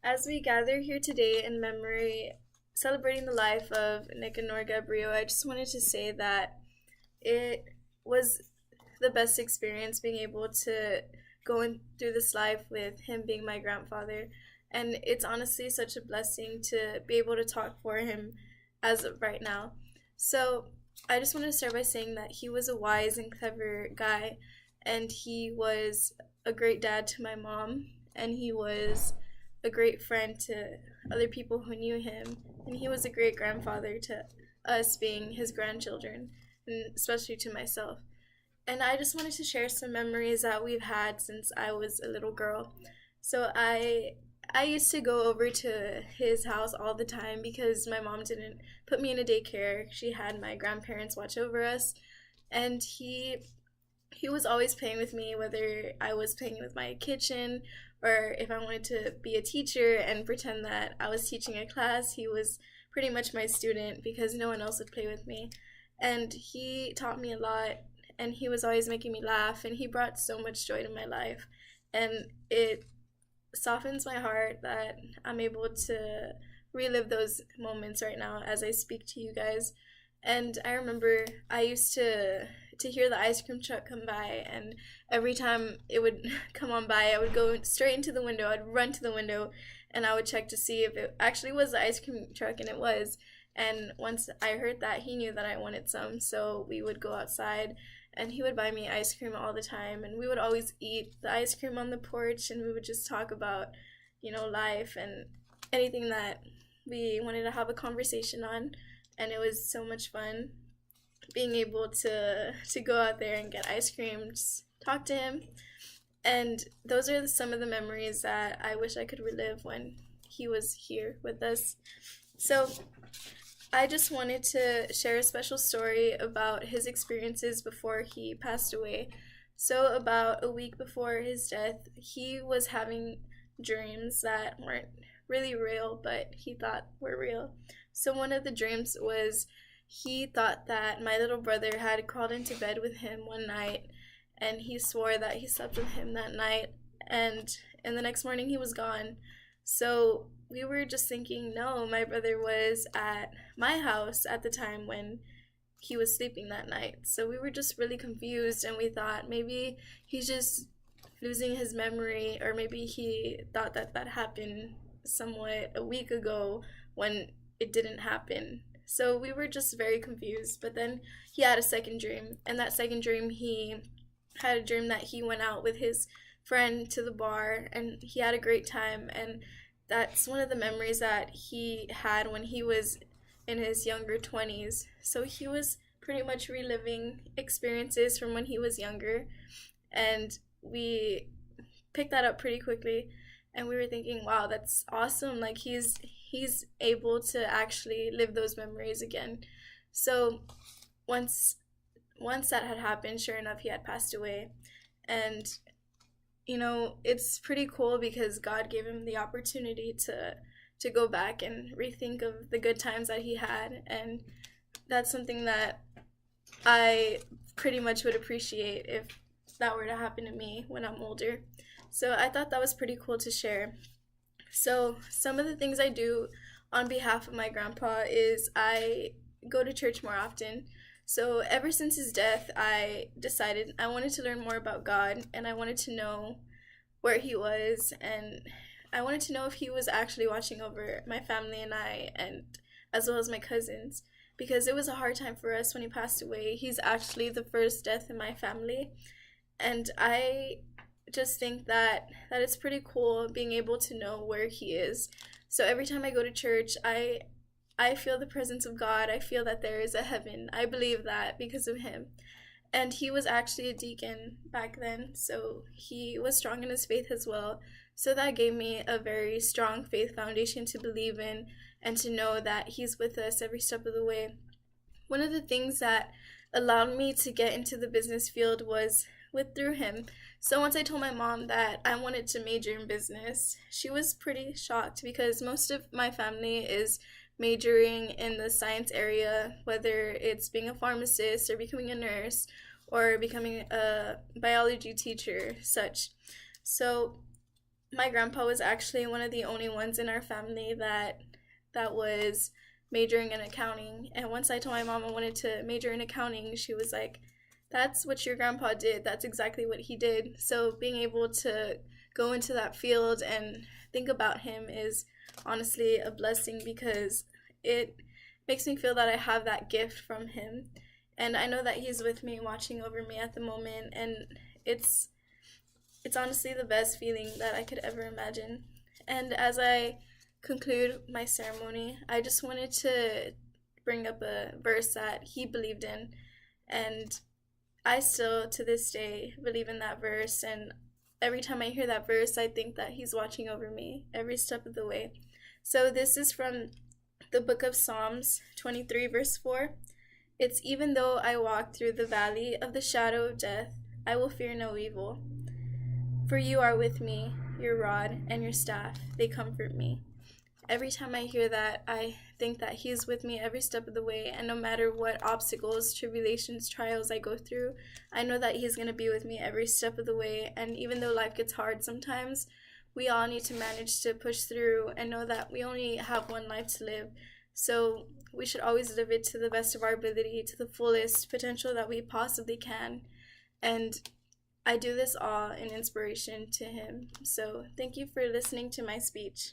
As we gather here today in memory, celebrating the life of Nick and Nora Gabriel, I just wanted to say that it was the best experience being able to go in through this life with him being my grandfather. And it's honestly such a blessing to be able to talk for him as of right now. So I just wanted to start by saying that he was a wise and clever guy, and he was a great dad to my mom, and he was a great friend to other people who knew him, and he was a great grandfather to us being his grandchildren, and especially to myself. And I just wanted to share some memories that we've had since I was a little girl. So I used to go over to his house all the time because my mom didn't put me in a daycare. She had my grandparents watch over us, and he was always playing with me, whether I was playing with my kitchen or if I wanted to be a teacher and pretend that I was teaching a class. He was pretty much my student because no one else would play with me. And he taught me a lot, and he was always making me laugh, and he brought so much joy to my life. And it softens my heart that I'm able to relive those moments right now as I speak to you guys. And I remember I used to hear the ice cream truck come by, and every time it would come on by, I would go straight into the window. I'd run to the window, and I would check to see if it actually was the ice cream truck, and it was. And once I heard that, he knew that I wanted some, so we would go outside, and he would buy me ice cream all the time, and we would always eat the ice cream on the porch, and we would just talk about, life and anything that we wanted to have a conversation on. And it was so much fun being able to go out there and get ice cream, just talk to him. And those are some of the memories that I wish I could relive when he was here with us. So I just wanted to share a special story about his experiences before he passed away. So about a week before his death, he was having dreams that weren't really real, but he thought were real. So one of the dreams was he thought that my little brother had crawled into bed with him one night, and he swore that he slept with him that night, and the next morning he was gone. So we were just thinking, no, my brother was at my house at the time when he was sleeping that night. So we were just really confused, and we thought maybe he's just losing his memory, or maybe he thought that that happened somewhat a week ago when it didn't happen. So we were just very confused. But then he had a second dream, and that second dream he had a dream that he went out with his friend to the bar, and he had a great time. And that's one of the memories that he had when he was in his younger 20s. So he was pretty much reliving experiences from when he was younger, and we picked that up pretty quickly, and we were thinking, wow, that's awesome. Like he's able to actually live those memories again. So once that had happened, sure enough, he had passed away. And it's pretty cool because God gave him the opportunity to go back and rethink of the good times that he had, and that's something that I pretty much would appreciate if that were to happen to me when I'm older. So I thought that was pretty cool to share. So some of the things I do on behalf of my grandpa is I go to church more often. So ever since his death, I decided I wanted to learn more about God, and I wanted to know where he was, and I wanted to know if he was actually watching over my family and I, and as well as my cousins, because it was a hard time for us when he passed away. He's actually the first death in my family, and I just think that it's pretty cool being able to know where he is. So every time I go to church, I feel the presence of God. I feel that there is a heaven. I believe that because of him. And he was actually a deacon back then, so he was strong in his faith as well. So that gave me a very strong faith foundation to believe in, and to know that he's with us every step of the way. One of the things that allowed me to get into the business field was through him. So once I told my mom that I wanted to major in business, she was pretty shocked because most of my family is majoring in the science area, whether it's being a pharmacist or becoming a nurse or becoming a biology teacher, such. So my grandpa was actually one of the only ones in our family that was majoring in accounting. And once I told my mom I wanted to major in accounting, she was like, "That's what your grandpa did. That's exactly what he did." So being able to go into that field and think about him is honestly a blessing because it makes me feel that I have that gift from him. And I know that he's with me, watching over me at the moment, and it's it's honestly the best feeling that I could ever imagine. And as I conclude my ceremony, I just wanted to bring up a verse that he believed in. And I still, to this day, believe in that verse. And every time I hear that verse, I think that he's watching over me every step of the way. So this is from the book of Psalms 23, verse 4. It's even though I walk through the valley of the shadow of death, I will fear no evil. For you are with me, your rod and your staff, they comfort me. Every time I hear that, I think that He is with me every step of the way, and no matter what obstacles, tribulations, trials I go through, I know that He's going to be with me every step of the way. And even though life gets hard sometimes, we all need to manage to push through and know that we only have one life to live. So we should always live it to the best of our ability, to the fullest potential that we possibly can. And I do this all in inspiration to Him. So thank you for listening to my speech.